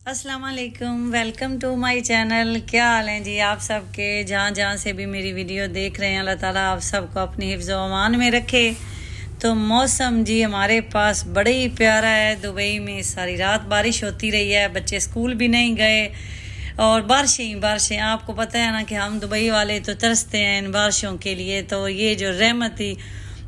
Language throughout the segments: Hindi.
अस्सलाम वालेकुम, वेलकम टू माय चैनल। क्या हाल है जी आप सबके? जहाँ जहाँ से भी मेरी वीडियो देख रहे हैं, अल्लाह ताला आप सबको अपनी हिफ्ज़ व अमान में रखे। तो मौसम जी हमारे पास बड़ा ही प्यारा है। दुबई में सारी रात बारिश होती रही है, बच्चे स्कूल भी नहीं गए और बारिशें ही बारिशें। आपको पता है ना कि हम दुबई वाले तो तरसते हैं इन बारिशों के लिए। तो ये जो रहमत थी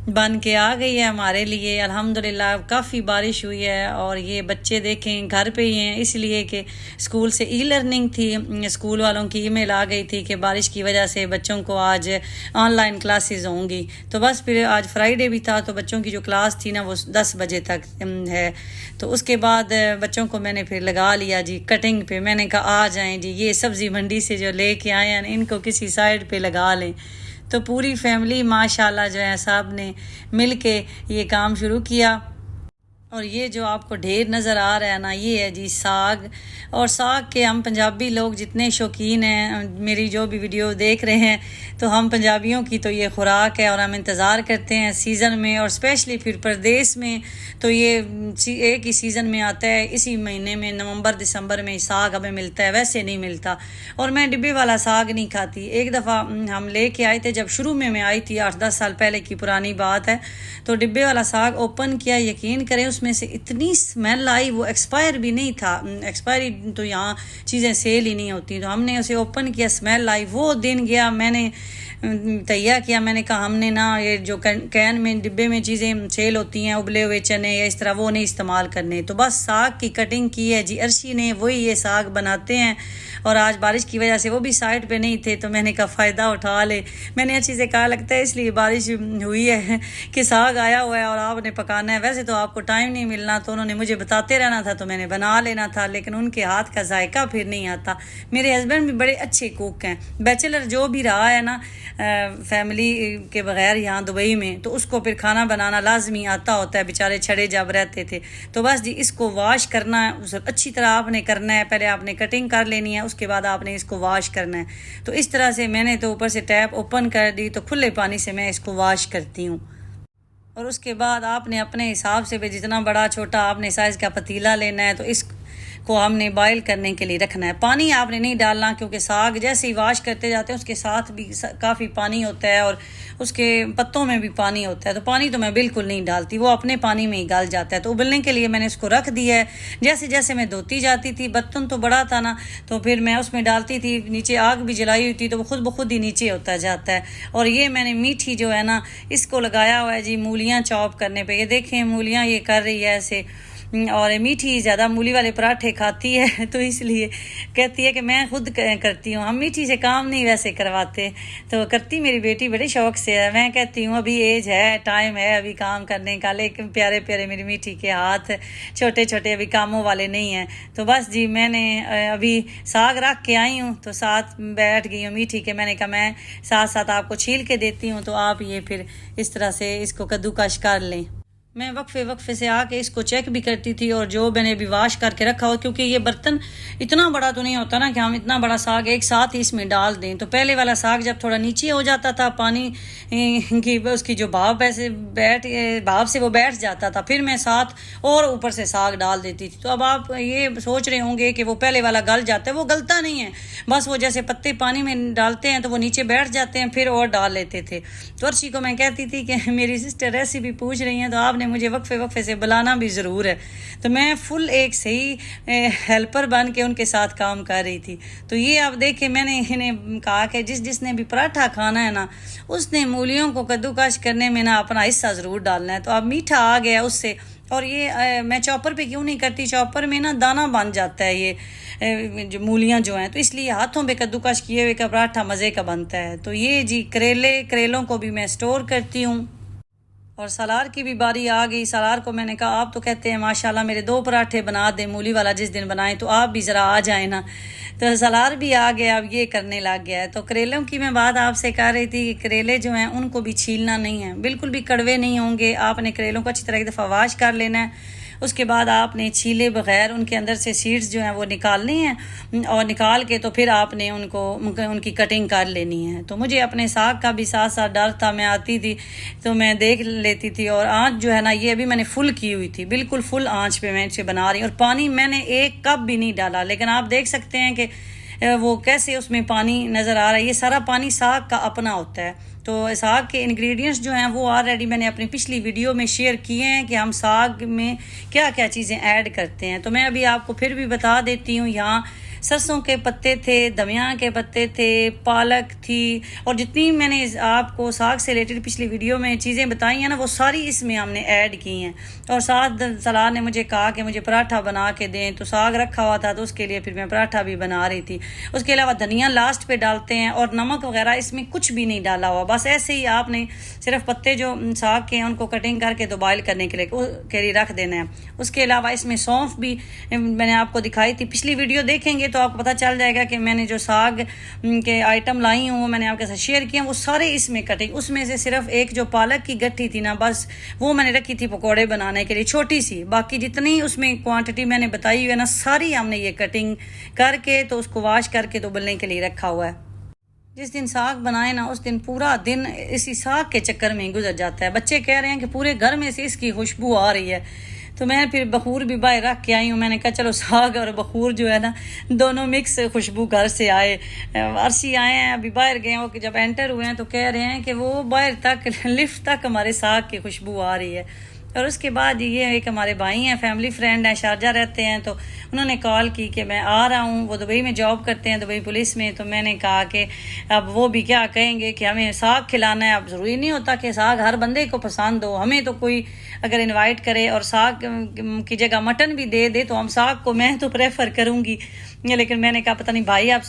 बन के आ गई है हमारे लिए, अल्हम्दुलिल्लाह। काफ़ी बारिश हुई है और ये बच्चे देखें घर पे ही हैं, इसलिए कि स्कूल से ई लर्निंग थी। स्कूल वालों की ईमेल आ गई थी कि बारिश की वजह से बच्चों को आज ऑनलाइन क्लासेस होंगी। तो बस फिर आज फ्राइडे भी था, तो बच्चों की जो क्लास थी ना वो 10 बजे तक है। तो उसके बाद बच्चों को मैंने फिर लगा लिया जी कटिंग पे। मैंने कहा आ जाएं जी, ये सब्ज़ी मंडी से जो लेके आए हैं इनको किसी साइड पे लगा लें। तो पूरी फैमिली माशाल्लाह जो है साहब ने मिल के ये काम शुरू किया। और ये जो आपको ढेर नज़र आ रहा है ना, ये है जी साग। और साग के हम पंजाबी लोग जितने शौकीन हैं, मेरी जो भी वीडियो देख रहे हैं, तो हम पंजाबियों की तो ये खुराक है और हम इंतज़ार करते हैं सीज़न में। और स्पेशली फिर प्रदेश में तो ये एक ही सीज़न में आता है, इसी महीने में नवंबर दिसंबर में साग हमें मिलता है, वैसे नहीं मिलता। और मैं डिब्बे वाला साग नहीं खाती। एक दफ़ा हम लेके आए थे, जब शुरू में मैं आई थी, 8-10 साल पहले की पुरानी बात है। तो डिब्बे वाला साग ओपन किया, यकीन करें उसमें से इतनी स्मेल आई, वो एक्सपायर भी नहीं था। एक्सपायरी तो यहाँ चीज़ें सेल ही नहीं होती। तो हमने उसे ओपन किया, स्मेल आई, वो दिन गया। मैंने तैयार किया, मैंने कहा हमने ना ये जो कैन में डिब्बे में चीज़ें सेल होती हैं, उबले हुए चने या इस तरह, वो नहीं इस्तेमाल करने। तो बस साग की कटिंग की है जी अर्शी ने, वही ये साग बनाते हैं। और आज बारिश की वजह से वो भी साइड पे नहीं थे, तो मैंने कहा फ़ायदा उठा ले। मैंने अच्छी से कहा लगता है इसलिए बारिश हुई है कि साग आया हुआ है और आपने पकाना है। वैसे तो आपको टाइम नहीं मिलना, तो उन्होंने मुझे बताते रहना था, तो मैंने बना लेना था। लेकिन उनके हाथ का जायका फिर नहीं आता। मेरे हस्बैंड भी बड़े अच्छे कुक हैं। बैचलर जो भी रहा है ना फैमिली के बगैर यहाँ दुबई में, तो उसको फिर खाना बनाना लाजमी आता होता है। बेचारे छड़े जब रहते थे। तो बस जी इसको वॉश करना है, उसे अच्छी तरह आपने करना है। पहले आपने कटिंग कर लेनी है, उसके बाद आपने इसको वॉश करना है। तो इस तरह से मैंने तो ऊपर से टैप ओपन कर दी, तो खुले पानी से मैं इसको वॉश करती हूँ। और उसके बाद आपने अपने हिसाब से भी जितना बड़ा छोटा आपने साइज़ का पतीला लेना है, तो इस को हमने बॉईल करने के लिए रखना है। पानी आपने नहीं डालना, क्योंकि साग जैसे ही वॉश करते जाते हैं उसके साथ भी काफ़ी पानी होता है और उसके पत्तों में भी पानी होता है। तो पानी तो मैं बिल्कुल नहीं डालती, वो अपने पानी में ही गल जाता है। तो उबलने के लिए मैंने इसको रख दिया है। जैसे जैसे मैं धोती जाती थी, बर्तन तो बड़ा था ना, तो फिर मैं उसमें डालती थी, नीचे आग भी जलाई हुई थी, तो वो खुद ब खुद ही नीचे होता जाता है। और ये मैंने मीठी जो है ना, इसको लगाया हुआ है जी मूलियाँ चॉप करने पर। ये देखें मूलियाँ ये कर रही है ऐसे। और मीठी ज़्यादा मूली वाले पराठे खाती है, तो इसलिए कहती है कि मैं खुद करती हूँ, हम मीठी से काम नहीं वैसे करवाते। तो करती मेरी बेटी बड़े शौक से है। मैं कहती हूँ अभी एज है, टाइम है अभी काम करने का, लेकिन प्यारे प्यारे मेरी मीठी के हाथ छोटे छोटे, अभी कामों वाले नहीं हैं। तो बस जी मैंने अभी साग रख के आई हूँ, तो साथ बैठ गई हूँ मीठी के। मैंने कहा मैं साथ साथ आपको छील के देती हूँ, तो आप ये फिर इस तरह से इसको कद्दूकश कर लें। मैं वक्फे से आके इसको चेक भी करती थी, और जो मैंने भी वॉश करके रखा हो, क्योंकि ये बर्तन इतना बड़ा तो नहीं होता ना कि हम इतना बड़ा साग एक साथ ही इसमें डाल दें। तो पहले वाला साग जब थोड़ा नीचे हो जाता था, पानी की उसकी जो भाप से वो बैठ जाता था, फिर मैं साथ और ऊपर से साग डाल देती थी। तो अब आप ये सोच रहे होंगे कि वो पहले वाला गल जाता है, वो गलता नहीं है। बस वो जैसे पत्ते पानी में डालते हैं तो वो नीचे बैठ जाते हैं, फिर और डाल लेते थे। तो अर्शी को मैं कहती थी कि मेरी सिस्टर रेसिपी पूछ रही हैं, तो आपने मुझे वक्फे से बुलाना भी ज़रूर है। तो मैं फुल एक सही हेल्पर बन के उनके साथ काम कर रही थी। तो ये आप देखें, मैंने इन्हें कहा कि जिसने भी पराठा खाना है ना, उसने मूलियों को कद्दूकश करने में ना अपना हिस्सा ज़रूर डालना है। तो अब मीठा आ गया उससे। और ये मैं चॉपर पे क्यों नहीं करती, चॉपर में ना दाना बन जाता है ये जो मूलियाँ जो हैं, तो इसलिए हाथों पे कद्दूकश किए हुए का पराठा मज़े का बनता है। तो ये जी करेलों को भी मैं स्टोर करती हूँ। और सलार की भी बारी आ गई। सलार को मैंने कहा आप तो कहते हैं माशाल्लाह मेरे 2 पराठे बना दे, मूली वाला जिस दिन बनाए, तो आप भी ज़रा आ जाए ना। तो सलार भी आ गया, अब ये करने लग गया है। तो करेलों की मैं बात आपसे कह रही थी कि करेले जो हैं उनको भी छीलना नहीं है, बिल्कुल भी कड़वे नहीं होंगे। आपने करेलों को अच्छी तरह एक दफ़ा वॉश कर लेना है उसके बाद आपने छीले बगैर उनके अंदर से सीड्स जो हैं वो निकालनी हैं, और निकाल के तो फिर आपने उनकी कटिंग कर लेनी है। तो मुझे अपने साग का भी साथ साथ डर था, मैं आती थी तो मैं देख लेती थी। और आँच जो है ना, ये अभी मैंने फुल की हुई थी, बिल्कुल फुल आँच पे मैं इसे बना रही हूँ। और पानी मैंने एक कप भी नहीं डाला, लेकिन आप देख सकते हैं कि वो कैसे उसमें पानी नज़र आ रहा है। ये सारा पानी साग का अपना होता है। तो साग के इंग्रेडिएंट्स जो हैं वो ऑलरेडी मैंने अपनी पिछली वीडियो में शेयर किए हैं कि हम साग में क्या क्या चीज़ें ऐड करते हैं। तो मैं अभी आपको फिर भी बता देती हूँ। यहाँ सरसों के पत्ते थे, धनिया के पत्ते थे, पालक थी, और जितनी मैंने आपको साग से रिलेटेड पिछली वीडियो में चीज़ें बताई हैं ना, वो सारी इसमें हमने ऐड की हैं। और साथ सलाह ने मुझे कहा कि मुझे पराठा बना के दें, तो साग रखा हुआ था तो उसके लिए फिर मैं पराठा भी बना रही थी। उसके अलावा धनिया लास्ट पे डालते हैं, और नमक वगैरह इसमें कुछ भी नहीं डाला हुआ, बस ऐसे ही आपने सिर्फ पत्ते जो साग के हैं उनको कटिंग करके तो बॉयल करने के लिए रख देना है। उसके अलावा इसमें सौंफ भी मैंने आपको दिखाई थी, पिछली वीडियो देखेंगे तो आपको पता चल जाएगा कि मैंने जो साग के आइटम लाई हूँ वो मैंने आपके साथ शेयर किया, वो सारे इसमें कटिंग। उसमें से सिर्फ एक जो पालक की गट्ठी थी ना, बस वो मैंने रखी थी पकौड़े बनाने के लिए, छोटी सी। बाकी जितनी उसमें क्वांटिटी मैंने बताई हुई है ना, सारी हमने ये कटिंग करके तो उसको वॉश करके तो उबलने के लिए रखा हुआ है। जिस दिन साग बनाए ना, उस दिन पूरा दिन इसी साग के चक्कर में गुजर जाता है। बच्चे कह रहे हैं कि पूरे घर में से इसकी खुशबू आ रही है। तो मैं फिर बखूर भी बाहर रख के आई हूँ। मैंने कहा चलो साग और बखूर जो है ना, दोनों मिक्स खुशबू घर से आए। अर्शी आए हैं, अभी बाहर गए हैं, वो जब एंटर हुए हैं तो कह रहे हैं कि वो बाहर तक लिफ्ट तक हमारे साग की खुशबू आ रही है। और उसके बाद ये एक हमारे भाई हैं, फैमिली फ्रेंड हैं, शारजा रहते हैं, तो उन्होंने कॉल की कि मैं आ रहा हूँ। वो दुबई में जॉब करते हैं, दुबई पुलिस में। तो मैंने कहा कि अब वो भी क्या कहेंगे कि हमें साग खिलाना है। अब ज़रूरी नहीं होता कि साग हर बंदे को पसंद हो। हमें तो कोई अगर इनवाइट करे और साग की जगह मटन भी दे दे तो हम साग को मैं तो प्रेफर करूँगी। लेकिन मैंने कहा पता नहीं भाई आप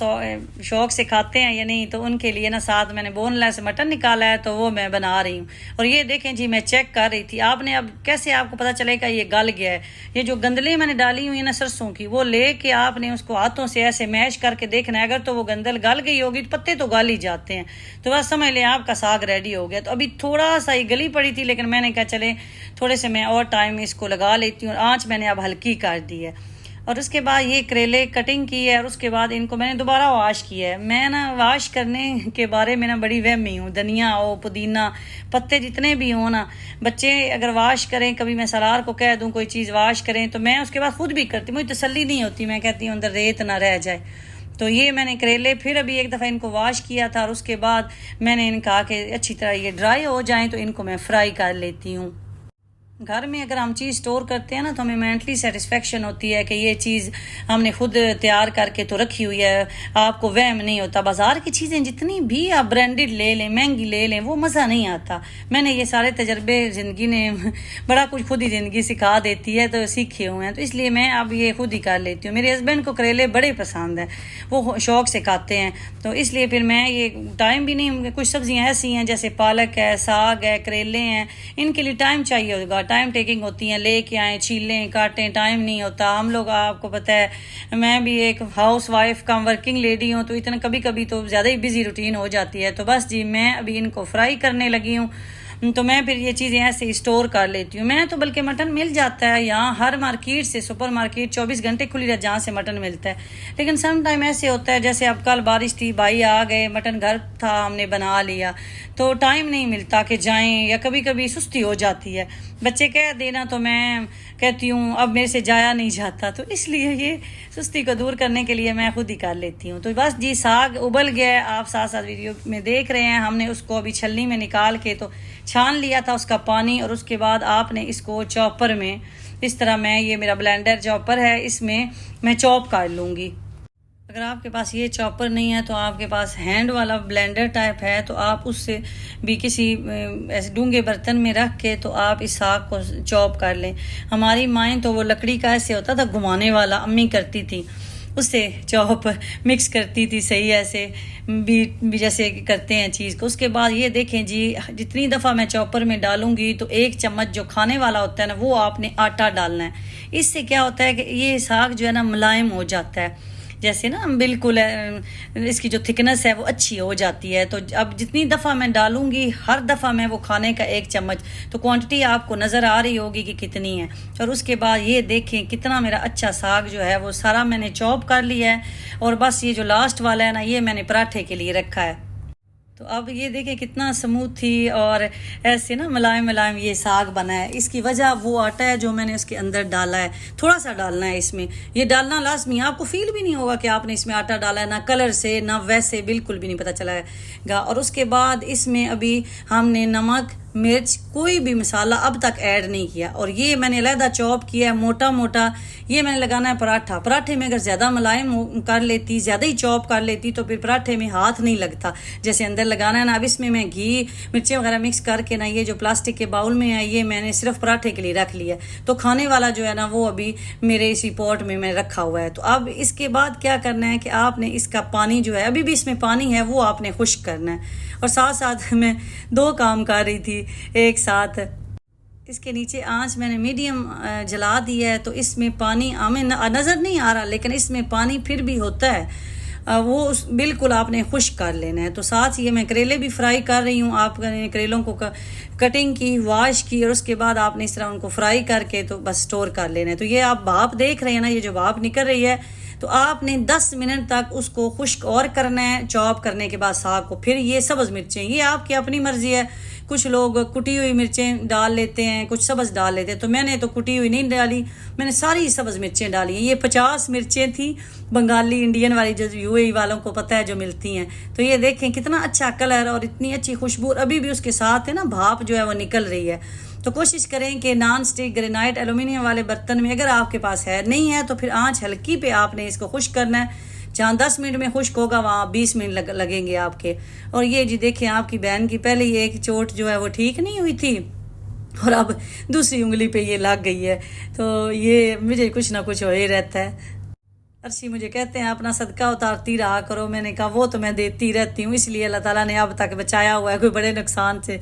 शौक से खाते हैं या नहीं, तो उनके लिए ना साथ मैंने बोनलेस मटन निकाला है, तो वो मैं बना रही हूँ। और ये देखें जी, मैं चेक कर रही थी। आपने अब कैसे आपको पता चलेगा ये गल गया है? ये जो गंदले मैंने डाली हुई है ना सरसों की, वो लेके आपने उसको हाथों से ऐसे मैश करके देखना है। अगर तो वो गंदल गल गई होगी तो पत्ते तो गल ही जाते हैं, तो बस समझ लें आपका साग रेडी हो गया। तो अभी थोड़ा सा ही गली पड़ी थी, लेकिन मैंने कहा चले थोड़े से मैं और टाइम इसको लगा लेती हूँ। आँच मैंने अब हल्की कर दी है। और उसके बाद ये करेले कटिंग की है, और उसके बाद इनको मैंने दोबारा वॉश किया है। मैं ना वॉश करने के बारे में ना बड़ी वहमी हूँ। धनिया हो, पुदीना, पत्ते जितने भी हों ना, बच्चे अगर वॉश करें, कभी मैं सलार को कह दूँ कोई चीज़ वॉश करें तो मैं उसके बाद खुद भी करती, मुझे तसल्ली नहीं होती। मैं कहती हूँ अंदर रेत ना रह जाए। तो ये मैंने करेले फिर अभी एक दफ़ा इनको वॉश किया था, और उसके बाद मैंने इनका कि अच्छी तरह ये ड्राई हो जाएँ तो इनको मैं फ्राई कर लेती हूँ। घर में अगर हम चीज़ स्टोर करते हैं ना, तो हमें मेंटली सेटिस्फेक्शन होती है कि ये चीज़ हमने खुद तैयार करके तो रखी हुई है। आपको वहम नहीं होता। बाज़ार की चीज़ें जितनी भी आप ब्रांडेड ले लें, महंगी ले लें, वो मज़ा नहीं आता। मैंने ये सारे तजर्बे ज़िंदगी ने बड़ा कुछ खुद ही ज़िंदगी सिखा देती है, तो सीखे हुए हैं। तो इसलिए मैं अब ये खुद ही कर लेती हूँ। मेरे हस्बैंड को करेले बड़े पसंद हैं, वो शौक़ से खाते हैं, तो इसलिए फिर मैं ये टाइम भी नहीं। कुछ सब्ज़ियाँ ऐसी हैं जैसे पालक है, साग है, करेले हैं, इनके लिए टाइम चाहिए होगा, टाइम टेकिंग होती हैं। लेके आए, छीलें, काटें, टाइम नहीं होता। हम लोग, आपको पता है मैं भी एक हाउस वाइफ कम वर्किंग लेडी हूँ, तो इतना कभी कभी तो ज़्यादा ही बिजी रूटीन हो जाती है। तो बस जी, मैं अभी इनको फ्राई करने लगी हूँ। तो मैं फिर ये चीज़ें ऐसे स्टोर कर लेती हूँ। मैं तो बल्कि मटन मिल जाता है यहाँ हर मार्केट से, सुपर मार्केट 24 घंटे खुली रहती है जहाँ से मटन मिलता है। लेकिन सम टाइम ऐसे होता है, जैसे अब कल बारिश थी, भाई आ गए, मटन घर था, हमने बना लिया, तो टाइम नहीं मिलता कि जाएं, या कभी कभी सुस्ती हो जाती है। बच्चे कह देना तो मैं कहती हूँ अब मेरे से जाया नहीं जाता, तो इसलिए ये सुस्ती को दूर करने के लिए मैं खुद ही कर लेती हूँ। तो बस जी, साग उबल गया, आप साथ साथ वीडियो में देख रहे हैं। हमने उसको अभी छलनी में निकाल के तो छान लिया था उसका पानी, और उसके बाद आपने इसको चॉपर में इस तरह, मैं ये मेरा ब्लेंडर चॉपर है, इसमें मैं चॉप कर लूँगी। अगर आपके पास ये चॉपर नहीं है तो आपके पास हैंड वाला ब्लेंडर टाइप है, तो आप उससे भी किसी ऐसे डूंगे बर्तन में रख के तो आप इस साग को चॉप कर लें। हमारी माएँ तो वो लकड़ी का ऐसे होता था घुमाने वाला, अम्मी करती थी, उससे चॉप मिक्स करती थी, सही ऐसे भी जैसे करते हैं चीज़ को। उसके बाद ये देखें जी, जितनी दफ़ा मैं चॉपर में डालूंगी तो 1 चम्मच जो खाने वाला होता है ना, वो आपने आटा डालना है। इससे क्या होता है कि ये साग जो है ना मुलायम हो जाता है। जैसे ना बिल्कुल इसकी जो थिकनेस है वो अच्छी हो जाती है। तो अब जितनी दफ़ा मैं डालूंगी हर दफ़ा मैं वो खाने का 1 चम्मच, तो क्वांटिटी आपको नज़र आ रही होगी कि कितनी है। और उसके बाद ये देखें कितना मेरा अच्छा साग जो है वो सारा मैंने चॉप कर लिया है, और बस ये जो लास्ट वाला है ना ये मैंने पराठे के लिए रखा है। तो अब ये देखें कितना स्मूथ थी और ऐसे ना मुलायम मुलायम ये साग बना है। इसकी वजह वो आटा है जो मैंने उसके अंदर डाला है, थोड़ा सा डालना है इसमें, ये डालना लाजमी। आपको फील भी नहीं होगा कि आपने इसमें आटा डाला है, ना कलर से ना वैसे, बिल्कुल भी नहीं पता चलेगा। और उसके बाद इसमें अभी हमने नमक मिर्च कोई भी मसाला अब तक ऐड नहीं किया, और ये मैंने अलहदा चॉप किया है मोटा मोटा। ये मैंने लगाना है पराठा। पराठे में अगर ज़्यादा मुलायम कर लेती, ज़्यादा ही चॉप कर लेती तो फिर पराठे में हाथ नहीं लगता जैसे अंदर लगाना है ना। अब इसमें मैं घी मिर्चें वगैरह मिक्स करके ना ये जो प्लास्टिक के बाउल में है ये मैंने सिर्फ पराठे के लिए रख लिया। तो खाने वाला जो है ना वो अभी मेरे इसी पॉट में मैं रखा हुआ है। तो अब इसके बाद क्या करना है कि आपने इसका पानी जो है, अभी भी इसमें पानी है, वो आपने खुश्क करना है। और साथ साथ मैं 2 काम कर रही थी एक साथ। इसके नीचे आंच मैंने मीडियम जला दी है, तो इसमें पानी हमें नज़र नहीं आ रहा लेकिन इसमें पानी फिर भी होता है, वो बिल्कुल आपने खुश्क कर लेना है। तो साथ ये मैं करेले भी फ्राई कर रही हूँ। आप करेलों को कटिंग की, वॉश की, और उसके बाद आपने इस तरह उनको फ्राई करके तो बस स्टोर कर लेना है। तो ये आप भाप देख रहे हैं ना, ये जो भाप निकल रही है, तो आपने 10 मिनट तक उसको खुश्क और करना है चॉप करने के बाद साग को। फिर ये सब्ज़ मिर्चें, ये आपकी अपनी मर्जी है, कुछ लोग कुटी हुई मिर्चें डाल लेते हैं, कुछ सब्ज़ डाल लेते हैं। तो मैंने तो कुटी हुई नहीं डाली, मैंने सारी सब्ज़ मिर्चें डाली हैं। ये 50 मिर्चें थी, बंगाली इंडियन वाली जो यूएई वालों को पता है जो मिलती हैं। तो ये देखें कितना अच्छा कलर और इतनी अच्छी खुशबू, अभी भी उसके साथ है ना भाप जो है वो निकल रही है। तो कोशिश करें कि नॉन स्टिक ग्रेनाइट एल्युमिनियम वाले बर्तन में अगर आपके पास है, नहीं है तो फिर आंच हल्की पे आपने इसको खुश्क करना है। जहाँ 10 मिनट में खुश्क होगा वहाँ 20 मिनट लगेंगे आपके। और ये जी देखें आपकी बहन की पहले ही एक चोट जो है वो ठीक नहीं हुई थी और अब दूसरी उंगली पे ये लग गई है। तो ये मुझे कुछ ना कुछ हो ही रहता है। अर्शी मुझे कहते हैं अपना सदका उतारती रहा करो। मैंने कहा वो तो मैं देती रहती हूँ, इसलिए अल्लाह ताला ने अब तक बचाया हुआ है, कोई बड़े नुकसान से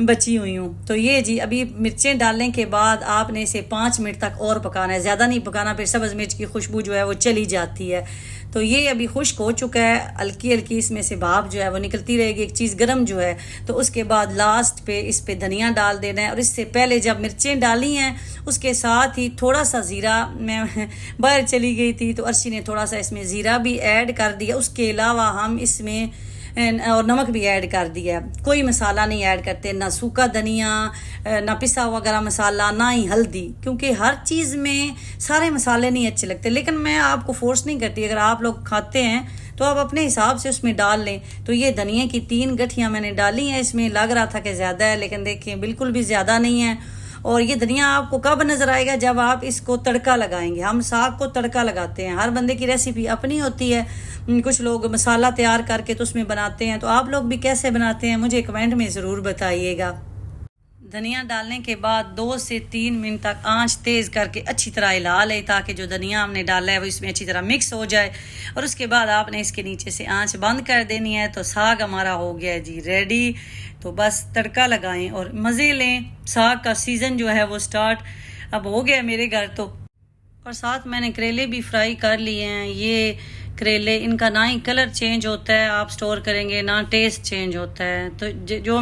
बची हुई हूँ। तो ये जी अभी मिर्चें डालने के बाद आपने इसे 5 मिनट तक और पकाना है, ज़्यादा नहीं पकाना, फिर सब्ज़ मिर्च की खुशबू जो है वो चली जाती है। तो ये अभी खुश्क हो चुका है, हल्की हल्की इसमें से भाप जो है वो निकलती रहेगी। एक चीज़ गर्म जो है, तो उसके बाद लास्ट पे इस पे धनिया डाल देना है। और इससे पहले जब मिर्चें डाली हैं उसके साथ ही थोड़ा सा ज़ीरा, मैं बाहर चली गई थी तो अर्शी ने थोड़ा सा इसमें ज़ीरा भी ऐड कर दिया। उसके अलावा हम इसमें और नमक भी ऐड कर दिया। कोई मसाला नहीं ऐड करते, ना सूखा धनिया, ना पिसा हुआ गरम मसाला, ना ही हल्दी, क्योंकि हर चीज़ में सारे मसाले नहीं अच्छे लगते। लेकिन मैं आपको फोर्स नहीं करती, अगर आप लोग खाते हैं तो आप अपने हिसाब से उसमें डाल लें। तो ये धनिया की 3 गठियाँ मैंने डाली हैं इसमें। लग रहा था कि ज़्यादा है लेकिन देखिए बिल्कुल भी ज़्यादा नहीं है। और ये धनिया आपको कब नज़र आएगा, जब आप इसको तड़का लगाएंगे। हम साग को तड़का लगाते हैं, हर बंदे की रेसिपी अपनी होती है। कुछ लोग मसाला तैयार करके तो उसमें बनाते हैं, तो आप लोग भी कैसे बनाते हैं मुझे कमेंट में ज़रूर बताइएगा। धनिया डालने के बाद 2 से 3 मिनट तक आंच तेज़ करके अच्छी तरह हिला ले, ताकि जो धनिया हमने डाला है वो इसमें अच्छी तरह मिक्स हो जाए। और उसके बाद आपने इसके नीचे से आंच बंद कर देनी है। तो साग हमारा हो गया है जी रेडी। तो बस तड़का लगाएं और मज़े लें। साग का सीज़न जो है वो स्टार्ट अब हो गया मेरे घर तो। और साथ मैंने करेले भी फ्राई कर लिए हैं। ये करेले, इनका ना ही कलर चेंज होता है आप स्टोर करेंगे, ना टेस्ट चेंज होता है। तो जो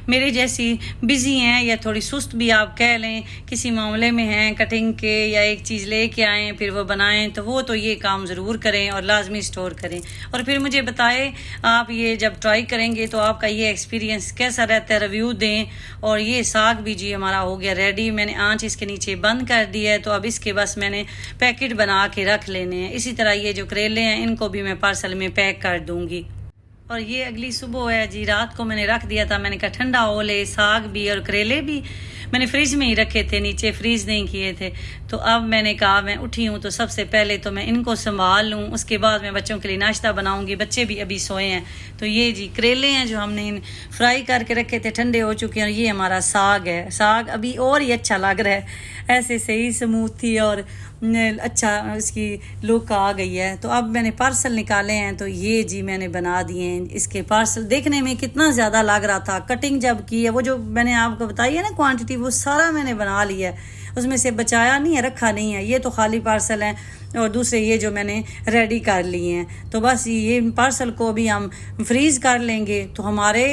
मेरी जैसी बिज़ी हैं या थोड़ी सुस्त भी आप कह लें, किसी मामले में हैं कटिंग के, या एक चीज़ लेके आएँ फिर वो बनाएं, तो वो तो ये काम ज़रूर करें और लाजमी स्टोर करें। और फिर मुझे बताएं आप ये जब ट्राई करेंगे तो आपका ये एक्सपीरियंस कैसा रहता है, रिव्यू दें। और ये साग भी जी हमारा हो गया रेडी। मैंने आँच इसके नीचे बंद कर दी है। तो अब इसके बस मैंने पैकेट बना के रख लेने हैं। इसी तरह ये जो करेले हैं इनको भी मैं पार्सल में पैक कर दूंगी। और ये अगली सुबह है जी, रात को मैंने रख दिया था, मैंने कहा ठंडा हो ले। साग भी और करेले भी मैंने फ्रिज में ही रखे थे, नीचे फ्रीज नहीं किए थे। तो अब मैंने कहा मैं उठी हूँ तो सबसे पहले तो मैं इनको संभाल लूँ, उसके बाद मैं बच्चों के लिए नाश्ता बनाऊँगी। बच्चे भी अभी सोए हैं। तो ये जी करेले हैं जो हमने फ्राई करके रखे थे, ठंडे हो चुके हैं। और ये हमारा साग है। साग अभी और ही अच्छा लग रहा है, ऐसे सही स्मूथ थी और अच्छा इसकी लुक आ गई है। तो अब मैंने पार्सल निकाले हैं, तो ये जी मैंने बना दिए हैं इसके पार्सल। देखने में कितना ज़्यादा लग रहा था, कटिंग जब की है वो जो मैंने आपको बताई है ना क्वांटिटी, वो सारा मैंने बना लिया है, उसमें से बचाया नहीं है, रखा नहीं है। ये तो खाली पार्सल हैं और दूसरे ये जो मैंने रेडी कर लिए हैं। तो बस ये पार्सल को अभी हम फ्रीज़ कर लेंगे। तो हमारे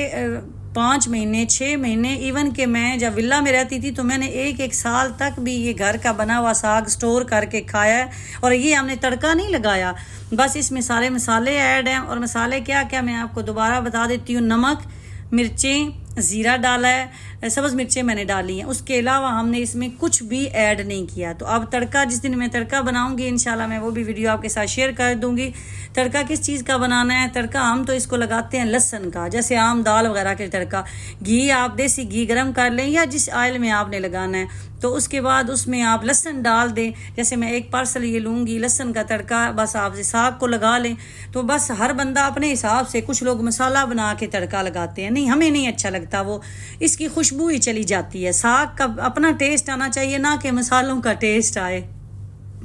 5 महीने 6 महीने, इवन कि मैं जब विला में रहती थी तो मैंने एक साल तक भी ये घर का बना हुआ साग स्टोर करके खाया है। और ये हमने तड़का नहीं लगाया, बस इसमें सारे मसाले ऐड हैं। और मसाले क्या क्या मैं आपको दोबारा बता देती हूँ। नमक, मिर्चें, ज़ीरा डाला है, सब्ज़ मिर्चें मैंने डाली हैं, उसके अलावा हमने इसमें कुछ भी ऐड नहीं किया। तो अब तड़का, जिस दिन मैं तड़का बनाऊंगी इंशाल्लाह मैं वो भी वीडियो आपके साथ शेयर कर दूंगी। तड़का किस चीज़ का बनाना है? तड़का हम तो इसको लगाते हैं लहसुन का, जैसे आम दाल वगैरह के तड़का। घी, आप देसी घी गर्म कर लें या जिस ऑयल में आपने लगाना है, तो उसके बाद उसमें आप लहसुन डाल दें। जैसे मैं एक पार्सल ये लूँगी लहसुन का तड़का, बस आप साग को लगा लें। तो बस हर बंदा अपने हिसाब से, कुछ लोग मसाला बना के तड़का लगाते हैं, नहीं हमें नहीं अच्छा लगता वो, इसकी खुशबू ही चली जाती है। साग का अपना टेस्ट आना चाहिए, ना कि मसालों का टेस्ट आए।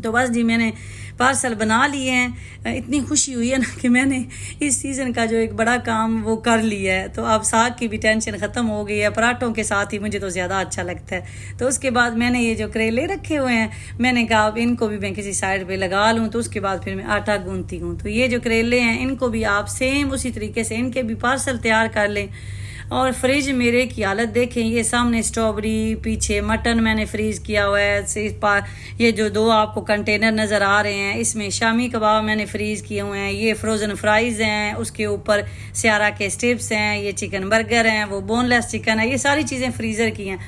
तो बस जी मैंने पार्सल बना लिए हैं। इतनी खुशी हुई है ना कि मैंने इस सीज़न का जो एक बड़ा काम वो कर लिया है। तो अब साग की भी टेंशन ख़त्म हो गई है, पराठों के साथ ही मुझे तो ज़्यादा अच्छा लगता है। तो उसके बाद मैंने ये जो करेले रखे हुए हैं, मैंने कहा अब इनको भी मैं किसी साइड पे लगा लूँ। तो उसके बाद फिर मैं आटा गूंथती हूँ। तो ये जो करेले हैं इनको भी आप सेम उसी तरीके से इनके भी पार्सल तैयार कर लें। और फ्रिज मेरे की हालत देखें, ये सामने स्ट्रॉबेरी, पीछे मटन मैंने फ्रीज़ किया हुआ है। ये जो 2 आपको कंटेनर नज़र आ रहे हैं, इसमें शामी कबाब मैंने फ्रीज़ किए हुए हैं। ये फ्रोज़न फ्राइज़ हैं, उसके ऊपर स्यारा के स्ट्रिप्स हैं, ये चिकन बर्गर हैं, वो बोनलेस चिकन है। ये सारी चीज़ें फ्रीज़र की हैं।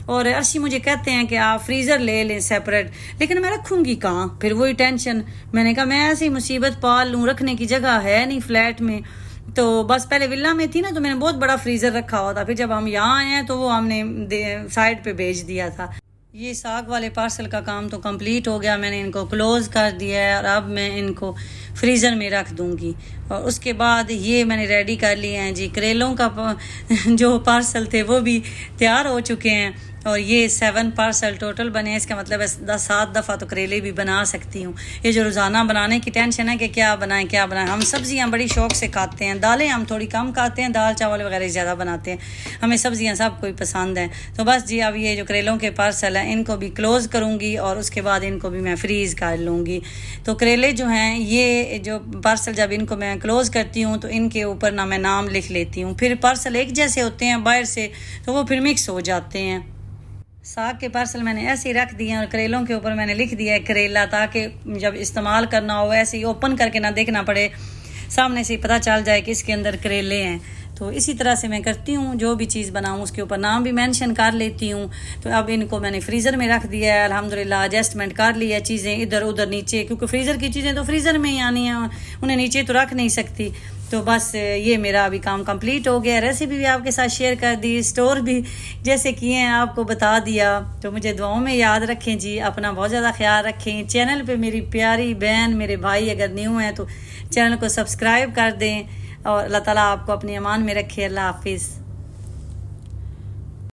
और अर्शी मुझे कहते हैं कि आप फ्रीज़र ले लें सेपरेट, लेकिन मैं रखूँगी कहाँ, फिर वही टेंशन। मैंने कहा मैं ऐसी मुसीबत पाल लूँ, रखने की जगह है नहीं फ्लैट में। तो बस पहले विला में थी ना, तो मैंने बहुत बड़ा फ्रीज़र रखा हुआ था। फिर जब हम यहाँ आए हैं तो वो हमने साइड पे भेज दिया था। ये साग वाले पार्सल का काम तो कंप्लीट हो गया, मैंने इनको क्लोज़ कर दिया है और अब मैं इनको फ्रीज़र में रख दूँगी। और उसके बाद ये मैंने रेडी कर लिए हैं जी, करेलों का जो पार्सल थे वो भी तैयार हो चुके हैं। और ये 7 पार्सल टोटल बने, इसका मतलब है 7 दफ़ा तो करेले भी बना सकती हूँ। ये जो रोज़ाना बनाने की टेंशन है कि क्या बनाएं। हम सब्ज़ियाँ बड़ी शौक़ से खाते हैं, दालें हम थोड़ी कम खाते हैं, दाल चावल वगैरह ज़्यादा बनाते हैं, हमें सब्ज़ियाँ सब कोई पसंद हैं। तो बस जी अब ये जो करेलों के पार्सल हैं इनको भी क्लोज़ करूँगी और उसके बाद इनको भी मैं फ्रीज़ कर लूँगी। तो करेले जो हैं, ये जो पार्सल जब इनको मैं क्लोज़ करती हूँ तो इनके ऊपर ना मैं नाम लिख लेती हूँ। फिर पार्सल एक जैसे होते हैं बाहर से, तो वो फिर मिक्स हो जाते हैं। साग के पार्सल मैंने ऐसे ही रख दिए हैं और करेलों के ऊपर मैंने लिख दिया है करेला, ताकि जब इस्तेमाल करना हो ऐसे ही ओपन करके ना देखना पड़े, सामने से ही पता चल जाए कि इसके अंदर करेले हैं। तो इसी तरह से मैं करती हूँ, जो भी चीज़ बनाऊँ उसके ऊपर नाम भी मेंशन कर लेती हूँ। तो अब इनको मैंने फ्रीज़र में रख दिया है, अल्हम्दुलिल्लाह एडजस्टमेंट कर लिया चीज़ें इधर उधर नीचे, क्योंकि फ्रीज़र की चीज़ें तो फ्रीज़र में ही आनी है, उन्हें नीचे तो रख नहीं सकती। तो बस ये मेरा अभी काम कंप्लीट हो गया। रेसिपी भी आपके साथ शेयर कर दी, स्टोर भी जैसे किए हैं आपको बता दिया। तो मुझे दुआओं में याद रखें जी, अपना बहुत ज़्यादा ख्याल रखें। चैनल पे मेरी प्यारी बहन, मेरे भाई अगर न्यू हैं तो चैनल को सब्सक्राइब कर दें। और अल्लाह ताला आपको अपनी अमान में रखे। अल्लाह हाफिज़।